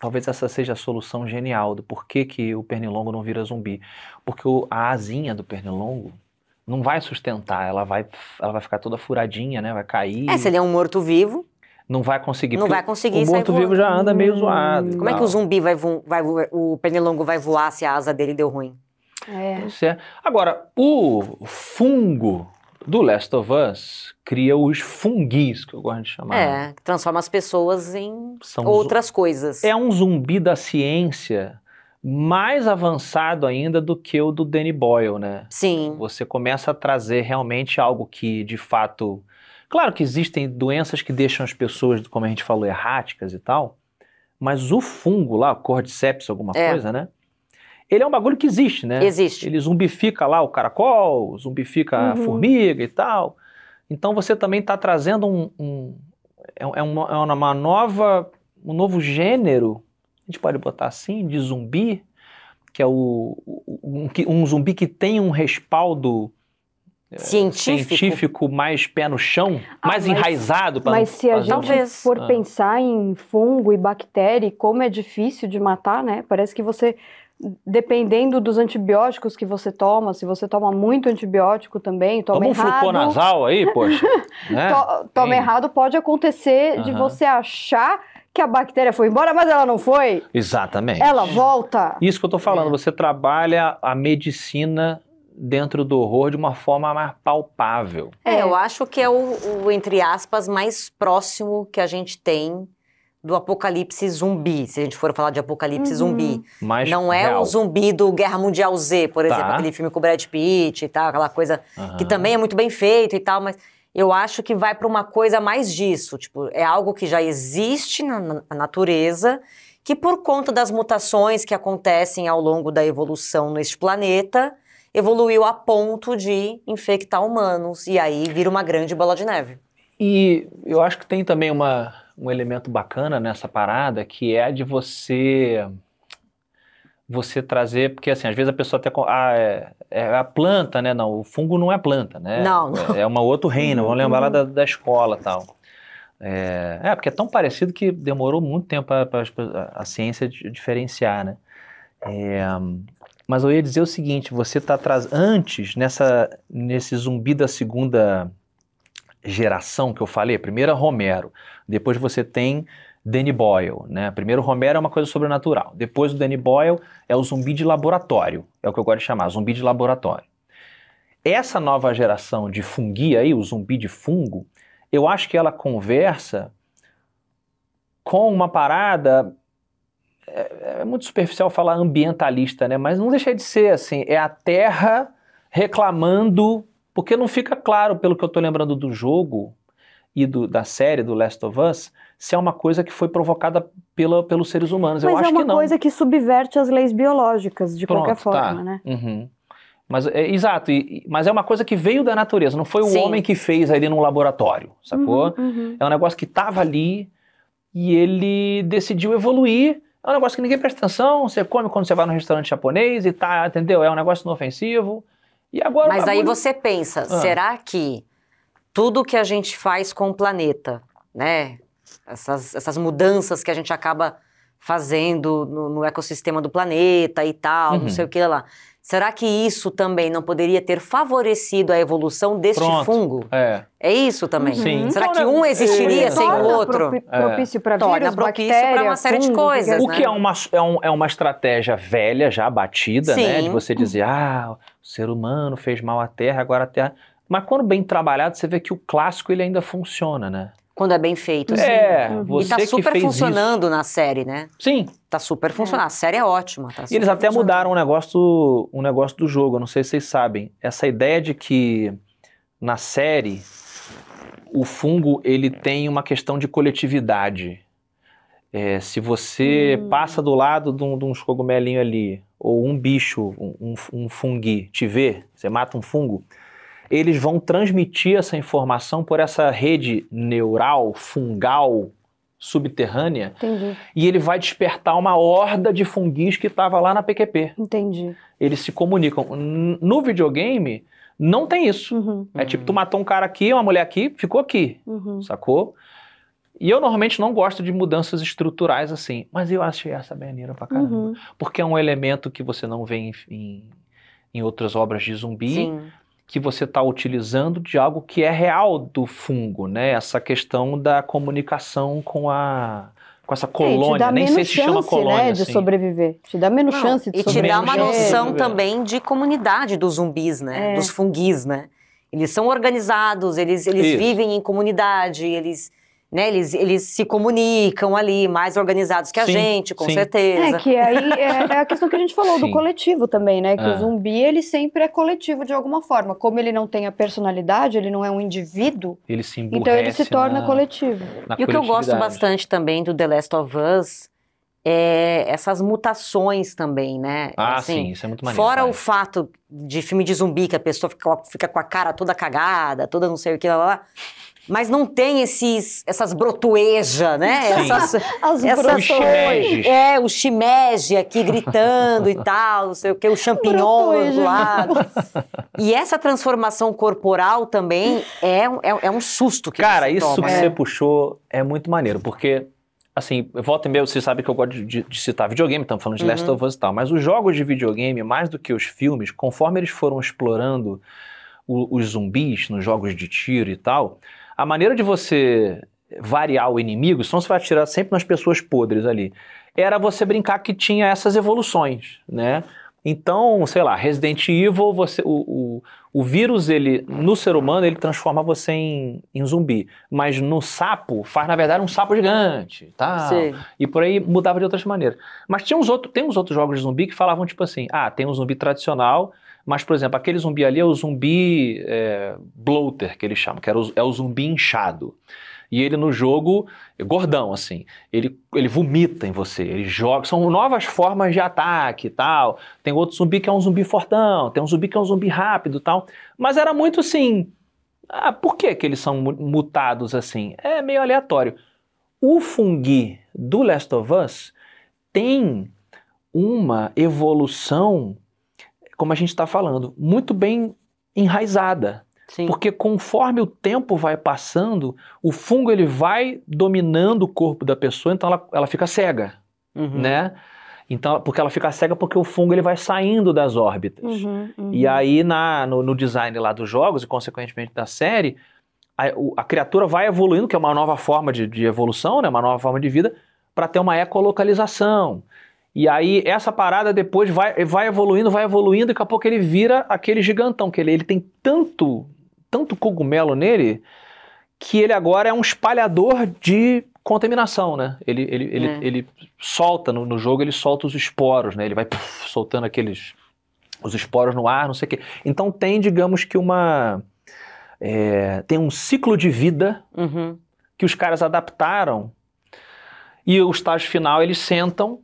talvez essa seja a solução genial do porquê que o pernilongo não vira zumbi. Porque a asinha do pernilongo não vai sustentar, ela vai ficar toda furadinha, né? Vai cair. Se ele é um morto-vivo. Não vai conseguir. Não vai conseguir sair. O morto-vivo já anda meio zoado. Como é que o zumbi o pernilongo vai voar se a asa dele deu ruim? Agora, o fungo do Last of Us cria os fungis, que eu gosto de chamar. Transforma as pessoas em outras coisas. É um zumbi da ciência mais avançado ainda do que o do Danny Boyle, né? Sim. Você começa a trazer realmente algo que, de fato... Claro que existem doenças que deixam as pessoas, como a gente falou, erráticas e tal, mas o fungo lá, o Cordyceps, alguma coisa, né? Ele é um bagulho que existe, né? Existe. Ele zumbifica lá o caracol, zumbifica a formiga e tal. Então você também está trazendo um novo gênero, a gente pode botar assim, de zumbi, que é um zumbi que tem um respaldo científico mais pé no chão, mais enraizado. Mas se a gente for pensar em fungo e bactéria, como é difícil de matar, né? Parece que você... Dependendo dos antibióticos que você toma, se você toma muito antibiótico também, toma errado... Toma um fluconazol aí, poxa. Né? Toma errado, pode acontecer de você achar que a bactéria foi embora, mas ela não foi. Exatamente. Ela volta. Isso que eu tô falando, você trabalha a medicina dentro do horror de uma forma mais palpável. Eu acho que é o entre aspas, mais próximo que a gente tem do apocalipse zumbi, se a gente for falar de apocalipse zumbi. Mais não é real. o zumbi do Guerra Mundial Z, por exemplo, aquele filme com o Brad Pitt e tal, aquela coisa que também é muito bem feito e tal, mas eu acho que vai para uma coisa mais disso, tipo, é algo que já existe na natureza, que por conta das mutações que acontecem ao longo da evolução neste planeta, evoluiu a ponto de infectar humanos, e aí vira uma grande bola de neve. E eu acho que tem também um elemento bacana nessa parada, que é de você trazer, porque assim, às vezes a pessoa até, é a planta, né? Não, o fungo não é planta, né? Não. É um outro reino, vamos lembrar lá da escola e tal. Porque é tão parecido que demorou muito tempo para a ciência diferenciar, né? Mas eu ia dizer o seguinte, você está antes, nesse zumbi da segunda geração que eu falei, primeiro é Romero, depois você tem Danny Boyle, né? Primeiro Romero é uma coisa sobrenatural, depois o Danny Boyle é o zumbi de laboratório, é o que eu gosto de chamar, zumbi de laboratório. Essa nova geração de fungi aí, o zumbi de fungo, eu acho que ela conversa com uma parada, é muito superficial falar ambientalista, né? Mas não deixa de ser assim, é a Terra reclamando, porque não fica claro, pelo que eu tô lembrando do jogo e da série do Last of Us, se é uma coisa que foi provocada pelos seres humanos. Mas eu acho que não. Mas é uma coisa que subverte as leis biológicas, de qualquer forma, né? Mas, exato, mas é uma coisa que veio da natureza, não foi o homem que fez ali num laboratório, sacou? É um negócio que estava ali e ele decidiu evoluir. É um negócio que ninguém presta atenção, você come quando você vai no restaurante japonês e tá, entendeu? É um negócio inofensivo. E agora mas aí você pensa, será que tudo que a gente faz com o planeta, né? Essas mudanças que a gente acaba fazendo no ecossistema do planeta e tal, não sei o que lá. Será que isso também não poderia ter favorecido a evolução deste fungo? É isso também? Sim. Será que um existiria sem o outro? Propício para vírus, torna propício para uma série de coisas, O que é uma estratégia velha, já batida, né? De você dizer, o ser humano fez mal à Terra, agora a Terra... Mas quando bem trabalhado, você vê que o clássico ele ainda funciona, né? Quando é bem feito, sim. Você e tá super que fez funcionando isso. Na série, né? Sim. Tá super funcionando. A série é ótima. E eles até mudaram um negócio do jogo, eu não sei se vocês sabem. Essa ideia de que na série o fungo ele tem uma questão de coletividade. Se você passa do lado de uns cogumelinhos ali, ou um bicho, um fungi, te vê, você mata um fungo, eles vão transmitir essa informação por essa rede neural, fungal, subterrânea. Entendi. E ele vai despertar uma horda de fungis que estava lá na PQP. Entendi. Eles se comunicam. No videogame, não tem isso. É tipo, tu matou um cara aqui, uma mulher aqui, ficou aqui, sacou? E eu normalmente não gosto de mudanças estruturais assim, mas eu achei essa maneira pra caramba. Porque é um elemento que você não vê em outras obras de zumbi. Sim. Que você está utilizando de algo que é real do fungo, né? Essa questão da comunicação com essa colônia, nem sei se chama colônia, né, de sobreviver. Te dá menos chance de sobreviver. E te dá uma noção também de comunidade dos zumbis, né? Dos fungis, né? Eles são organizados, eles vivem em comunidade, eles se comunicam ali, mais organizados que a gente, com certeza. Que aí é a questão que a gente falou do coletivo também, né? Que o zumbi, ele sempre é coletivo de alguma forma. Como ele não tem a personalidade, ele não é um indivíduo, ele se emburrece, então ele se torna coletivo. E o que eu gosto bastante também do The Last of Us é essas mutações também, né? Sim, isso é muito maneiro. Fora o fato de filme de zumbi, que a pessoa fica com a cara toda cagada, toda não sei o que lá. Mas não tem essas brotuejas, né? Os shimeges. O shimeji aqui gritando e tal, não sei o que, o champignon do lado. E essa transformação corporal também é um susto que Cara, você isso toma, que né? você puxou é muito maneiro, porque, assim, volta e meia, você sabe que eu gosto de citar videogame, estamos falando de Last of Us e tal, mas os jogos de videogame, mais do que os filmes, conforme eles foram explorando os zumbis nos jogos de tiro e tal, a maneira de você variar o inimigo, senão você vai atirar sempre nas pessoas podres ali, era você brincar que tinha essas evoluções, né? Então, sei lá, Resident Evil, o vírus, ele, no ser humano, ele transforma você em zumbi. Mas no sapo, faz, na verdade, um sapo gigante, tal. Sim. E por aí mudava de outras maneiras. Mas tem uns outros jogos de zumbi que falavam, tipo assim, tem um zumbi tradicional, mas, por exemplo, aquele zumbi ali é o zumbi bloater, que eles chamam, que é o zumbi inchado. E ele no jogo, gordão assim, ele vomita em você, ele joga, são novas formas de ataque e tal. Tem outro zumbi que é um zumbi fortão, tem um zumbi que é um zumbi rápido e tal. Mas era muito assim, por que eles são mutados assim? É meio aleatório. O fungi do Last of Us tem uma evolução, como a gente está falando, muito bem enraizada. Sim. Porque conforme o tempo vai passando, o fungo ele vai dominando o corpo da pessoa, então ela fica cega, né? Então, porque ela fica cega porque o fungo ele vai saindo das órbitas. E aí no design lá dos jogos e consequentemente da série, a criatura vai evoluindo, que é uma nova forma de evolução, né? Uma nova forma de vida, para ter uma ecolocalização. E aí essa parada depois vai evoluindo, daqui a pouco ele vira aquele gigantão, que ele tem tanto cogumelo nele, que ele agora é um espalhador de contaminação, né? Ele solta, no jogo ele solta os esporos, né? Ele vai soltando os esporos no ar, não sei o quê. Então tem, digamos que tem um ciclo de vida que os caras adaptaram, e o estágio final eles sentam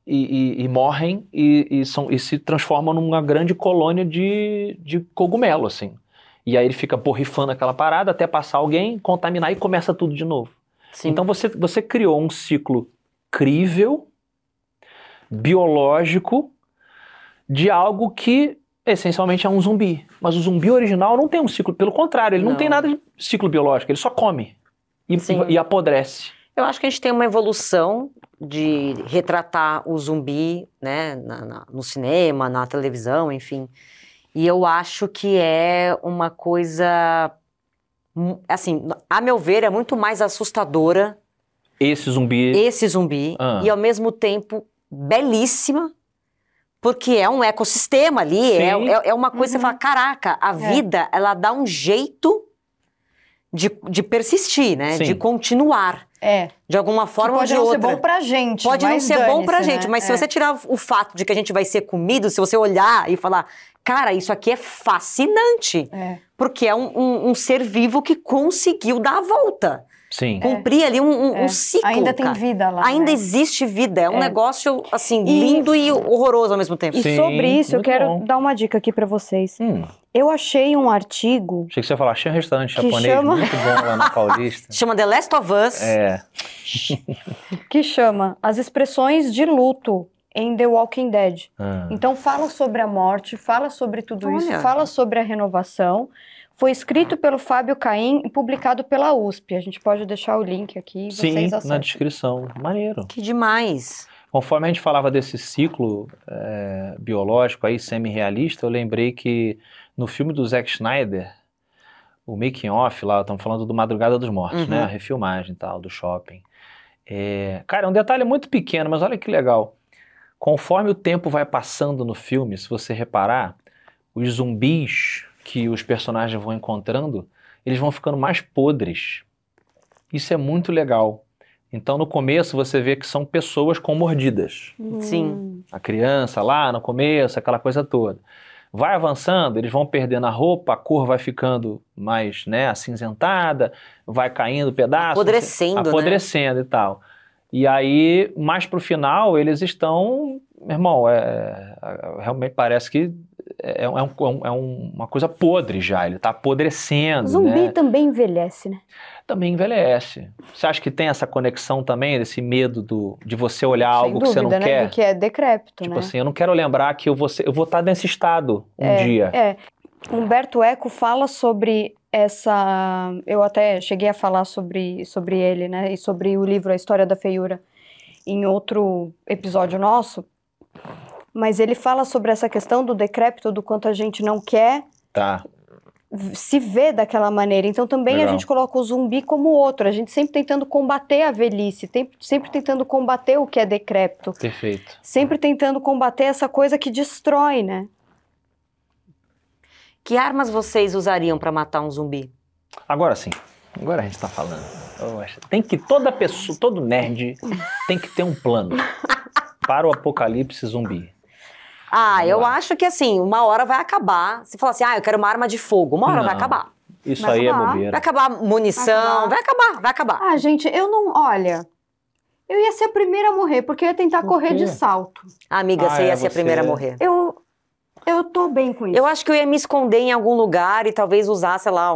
e morrem e se transformam numa grande colônia de cogumelo, assim. E aí ele fica borrifando aquela parada até passar alguém, contaminar e começa tudo de novo. Sim. Então você criou um ciclo crível, biológico, de algo que essencialmente é um zumbi. Mas o zumbi original não tem um ciclo, pelo contrário, ele não tem nada de ciclo biológico, ele só come e apodrece. Eu acho que a gente tem uma evolução de retratar o zumbi, né, no cinema, na televisão, enfim. E eu acho que é uma coisa, assim, a meu ver, é muito mais assustadora. Esse zumbi. E ao mesmo tempo belíssima, porque é um ecossistema ali, é uma coisa que você fala, caraca, a vida, ela dá um jeito de persistir, né? Sim. De continuar. De alguma forma ou de outra. Pode não ser bom pra gente. Pode não ser bom pra gente, mas se você tirar o fato de que a gente vai ser comido, se você olhar e falar, cara, isso aqui é fascinante. Porque é um ser vivo que conseguiu dar a volta. Sim. Cumprir ali um ciclo. Ainda tem vida lá. Ainda existe vida. É um negócio, assim, lindo e horroroso ao mesmo tempo. E sobre isso, eu quero dar uma dica aqui pra vocês. Eu achei um artigo... Achei que você ia falar, achei um restaurante japonês muito bom lá na Paulista. Chama The Last of Us. Que chama As Expressões de Luto em The Walking Dead. Então fala sobre a morte, fala sobre tudo isso, fala sobre a renovação. Foi escrito pelo Fábio Caim e publicado pela USP. A gente pode deixar o link aqui e vocês acessam. Na descrição. Maneiro. Que demais. Conforme a gente falava desse ciclo biológico aí, semi-realista, eu lembrei que no filme do Zack Snyder, o making off lá, estamos falando do Madrugada dos Mortos, né? A refilmagem e tal, do shopping. Cara, é um detalhe muito pequeno, mas olha que legal. Conforme o tempo vai passando no filme, se você reparar, os zumbis que os personagens vão encontrando, eles vão ficando mais podres. Isso é muito legal. Então, no começo, você vê que são pessoas com mordidas. Sim. A criança lá no começo, aquela coisa toda. Vai avançando, eles vão perdendo a roupa, a cor vai ficando mais, né, acinzentada, vai caindo pedaços. Apodrecendo, né? E tal. E aí, mais pro final, eles estão... Meu irmão, realmente parece que é uma coisa podre já, ele tá apodrecendo. Zumbi também envelhece, né? Também envelhece. Você acha que tem essa conexão também, desse medo de você olhar algo que você não quer? De que é decrépito, tipo né? assim, eu não quero lembrar que eu vou estar nesse estado um dia. Humberto Eco fala sobre essa... Eu até cheguei a falar sobre ele, né? E sobre o livro A História da Feiura em outro episódio nosso. Mas ele fala sobre essa questão do decrépito, do quanto a gente não quer se vê daquela maneira. Então também Legal. a gente coloca o zumbi como outro. A gente sempre tentando combater a velhice, sempre tentando combater o que é decrépito. Perfeito. Sempre tentando combater essa coisa que destrói, né? Que armas vocês usariam pra matar um zumbi? Agora sim. Agora a gente tá falando. Tem que toda pessoa, todo nerd tem que ter um plano para o apocalipse zumbi. Vamos Eu lá. acho que assim, uma hora vai acabar. Se falar assim, eu quero uma arma de fogo, uma hora Não. vai acabar. Isso Vai aí é acabar. bobeira. Vai acabar munição, vai acabar. Ah, gente, eu não... Olha, eu ia ser a primeira a morrer, porque eu ia tentar Por correr quê? de salto. Amiga, você ia ser a você- primeira a morrer. Eu tô bem com isso. Eu acho que eu ia me esconder em algum lugar e talvez usar, sei lá,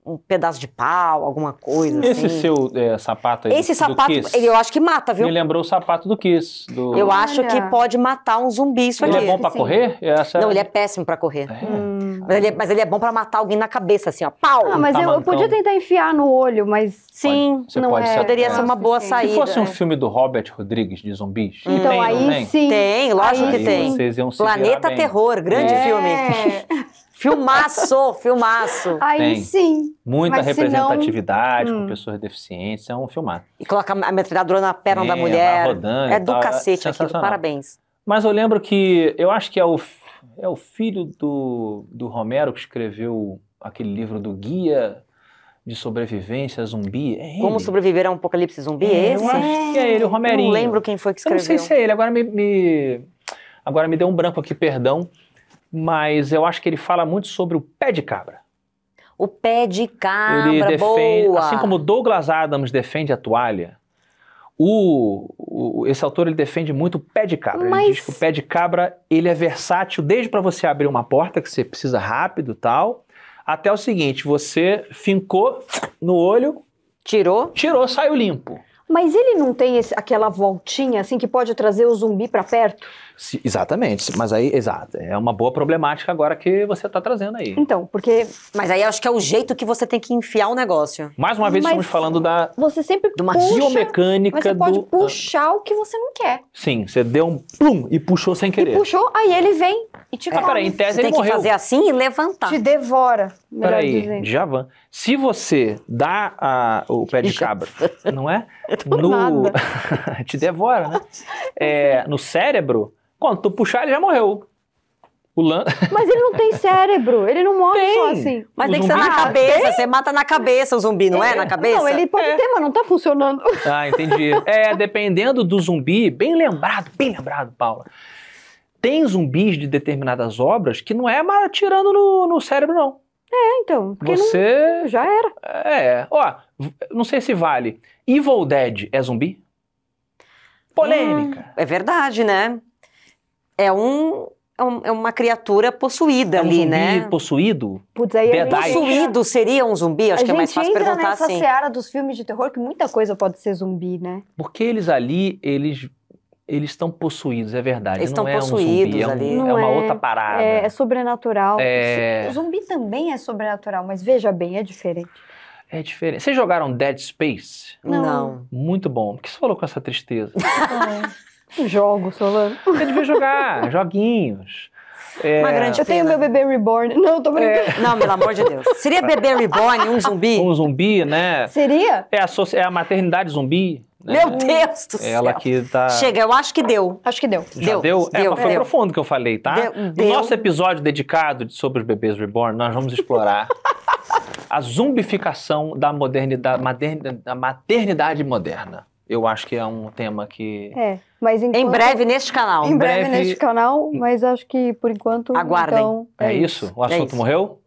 um pedaço de pau, alguma coisa Esse assim. seu sapato aí Esse do sapato, Kiss, eu acho que mata, viu? me lembrou o sapato do Kiss. Eu acho Olha. que pode matar um zumbi isso Ele aqui. é bom pra Sim. correr? Não, ele é péssimo pra correr. É. Mas ele é bom pra matar alguém na cabeça, assim, ó. Pau! Ah, mas eu Tamancão. podia tentar enfiar no olho, mas... Sim, Você não pode é- ser poderia ser uma boa suficiente. Se saída. fosse um filme do Robert Rodrigues de zumbis, Então tem, não aí tem? sim. Tem, lógico Aí que tem. Vocês iam se virar Planeta bem. Terror, grande filme. Filmaço. Aí Tem. sim. Muita Mas se não- representatividade com pessoas deficientes, é um filmar. E coloca a metralhadora na perna da Vai mulher. rodando É e do tal, cacete aquilo, sensacional. parabéns. Mas eu lembro que, eu acho que é o filho do Romero que escreveu aquele livro do Guia de Sobrevivência Zumbi. É ele? Como sobreviver a um apocalipse zumbi? É, Esse? eu acho que é ele, o Eu Romerinho. não lembro quem foi que Eu não escreveu. sei se é ele, agora me deu um branco aqui, perdão, mas eu acho que ele fala muito sobre o pé de cabra. O pé de cabra, Ele defende, boa. assim como Douglas Adams defende a toalha, esse autor ele defende muito o pé de cabra. Mas- Ele diz que o pé de cabra ele é versátil desde para você abrir uma porta que você precisa rápido e tal, até o seguinte, você fincou no olho, Tirou? tirou, saiu limpo. Mas ele não tem aquela voltinha assim que pode trazer o zumbi pra perto? Exatamente, mas aí, exato, é uma boa problemática agora que você está trazendo aí. Então, porque Mas aí eu acho que é o jeito que você tem que enfiar o negócio. Mais uma vez Mas- estamos falando da você sempre De uma puxa, biomecânica mas você pode do... puxar o que você não quer. Sim, você deu um plum e puxou sem E querer. puxou, aí ele vem e te Mas come. peraí, em tese Você ele tem que morreu. fazer assim e levantar. Te devora, melhor Peraí, dizendo. Djavan. Se você dá o pé de cabra, não é? nada. Te devora, né? No cérebro, quando tu puxar, ele já morreu. Mas ele não tem cérebro, ele não morre Tem. só assim. Mas O tem que ser zumbi- na Ah, cabeça. Você mata na cabeça o zumbi, não é? Na cabeça? Não, ele pode ter, mas não tá funcionando. Ah, entendi. Dependendo do zumbi, bem lembrado, Paula. Tem zumbis de determinadas obras que não é atirando no cérebro, não. Então, porque Você... não, já era. Não sei se vale. Evil Dead é zumbi? Polêmica. É verdade, né? É uma criatura possuída É um ali, zumbi né? possuído? Putz, aí a Dead gente, Eye. Possuído seria um zumbi? Acho a que é mais gente fácil entra perguntar nessa assim. seara dos filmes de terror que muita coisa pode ser zumbi, né? Porque eles ali, eles estão possuídos, é verdade. Eles não estão é um possuídos zumbi, ali. é Não uma é. outra parada. É sobrenatural. É. O zumbi também é sobrenatural, mas veja bem, é diferente. É diferente. Vocês jogaram Dead Space? Não. Muito bom. Por que você falou com essa tristeza? Jogo, Solano. Você devia jogar joguinhos. Uma grande Eu tenho pena. meu bebê reborn. Não, tô brincando. Não, pelo amor de Deus. Seria bebê reborn um zumbi? Um zumbi, né? Seria? É a maternidade zumbi. Né? Meu Deus do céu. Ela que tá... Chega, eu acho que deu. Acho que deu. Já deu? Deu, Mas foi deu. profundo o que eu falei, tá? Deu. No nosso episódio dedicado sobre os bebês reborn, nós vamos explorar a zumbificação da maternidade moderna. Eu acho que é um tema que... Mas Em breve neste canal. Em breve breve- neste canal, mas acho que por enquanto. Aguardem. Então, É isso? O assunto isso. morreu?